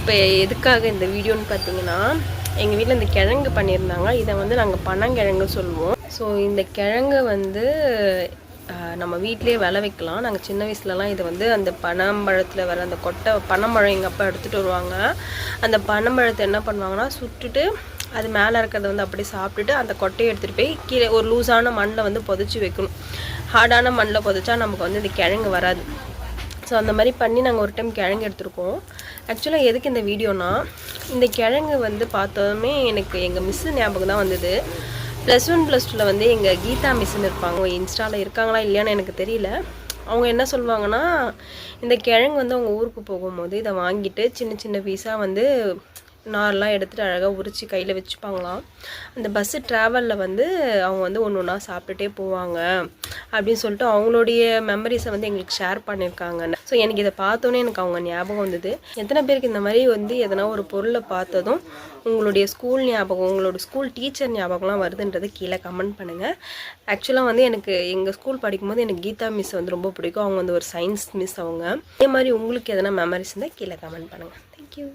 இப்போ எதுக்காக இந்த வீடியோன்னு பார்த்தீங்கன்னா, எங்கள் வீட்டில் இந்த கிழங்கு பண்ணியிருந்தாங்க. இதை வந்து நாங்கள் பனங்கிழங்கு சொல்லுவோம். ஸோ இந்த கிழங்கு வந்து நம்ம வீட்டிலே விளை வைக்கலாம். நாங்கள் சின்ன வயசுலலாம் இதை வந்து அந்த பனம்பழத்தில் வர அந்த கொட்டை பனம்பழம் எங்கள் அப்பா எடுத்துகிட்டு வருவாங்க. அந்த பனம்பழத்தை என்ன பண்ணுவாங்கன்னா சுட்டுட்டு அது மேலே இருக்கிறத வந்து அப்படியே சாப்பிட்டுட்டு அந்த கொட்டையை எடுத்துகிட்டு போய் கீழே ஒரு லூஸான மண்ணில் வந்து புதைச்சி வைக்கணும். ஹார்டான மண்ணில் புதைச்சா நமக்கு வந்து இந்த கிழங்கு வராது. ஸோ அந்த மாதிரி பண்ணி நாங்கள் ஒரு டைம் கிழங்கு எடுத்துருக்கோம். ஆக்சுவலாக எதுக்கு இந்த வீடியோனா, இந்த கிழங்கு வந்து பார்த்ததுமே எனக்கு எங்கள் மிஸ்ஸு ஞாபகம் தான் வந்தது. +1 +2 வந்து எங்கள் கீதா மிஸ்ஸுன்னு இருப்பாங்க. இன்ஸ்டாவில் இருக்காங்களா இல்லையான்னு எனக்கு தெரியல. அவங்க என்ன சொல்லுவாங்கன்னா, இந்த கிழங்கு வந்து அவங்க ஊருக்கு போகும்போது இதை வாங்கிட்டு சின்ன சின்ன பீஸாக வந்து நார்லாம் எடுத்துகிட்டு அழகாக உரித்து கையில் வச்சுப்பாங்களாம். அந்த பஸ்ஸு ட்ராவலில் வந்து அவங்க வந்து ஒன்று ஒன்றா சாப்பிட்டுட்டே போவாங்க அப்படின்னு சொல்லிட்டு அவங்களுடைய மெமரிஸை வந்து எங்களுக்கு ஷேர் பண்ணியிருக்காங்க. ஸோ எனக்கு இதை பார்த்தோன்னே எனக்கு அவங்க ஞாபகம் வந்தது. எத்தனை பேருக்கு இந்த மாதிரி வந்து எதனா ஒரு பொருளை பார்த்ததும் உங்களுடைய ஸ்கூல் ஞாபகம், உங்களோட ஸ்கூல் டீச்சர் ஞாபகம்லாம் வருதுன்றது கீழே கமெண்ட் பண்ணுங்கள். ஆக்சுவலாக வந்து எனக்கு எங்கள் ஸ்கூல் படிக்கும்போது எனக்கு கீதா மிஸ் வந்து ரொம்ப பிடிக்கும். அவங்க வந்து ஒரு சயின்ஸ் மிஸ் அவங்க. இதே மாதிரி உங்களுக்கு எதனா மெமரிஸ் இருந்தால் கீழே கமெண்ட் பண்ணுங்கள். தேங்க்யூ.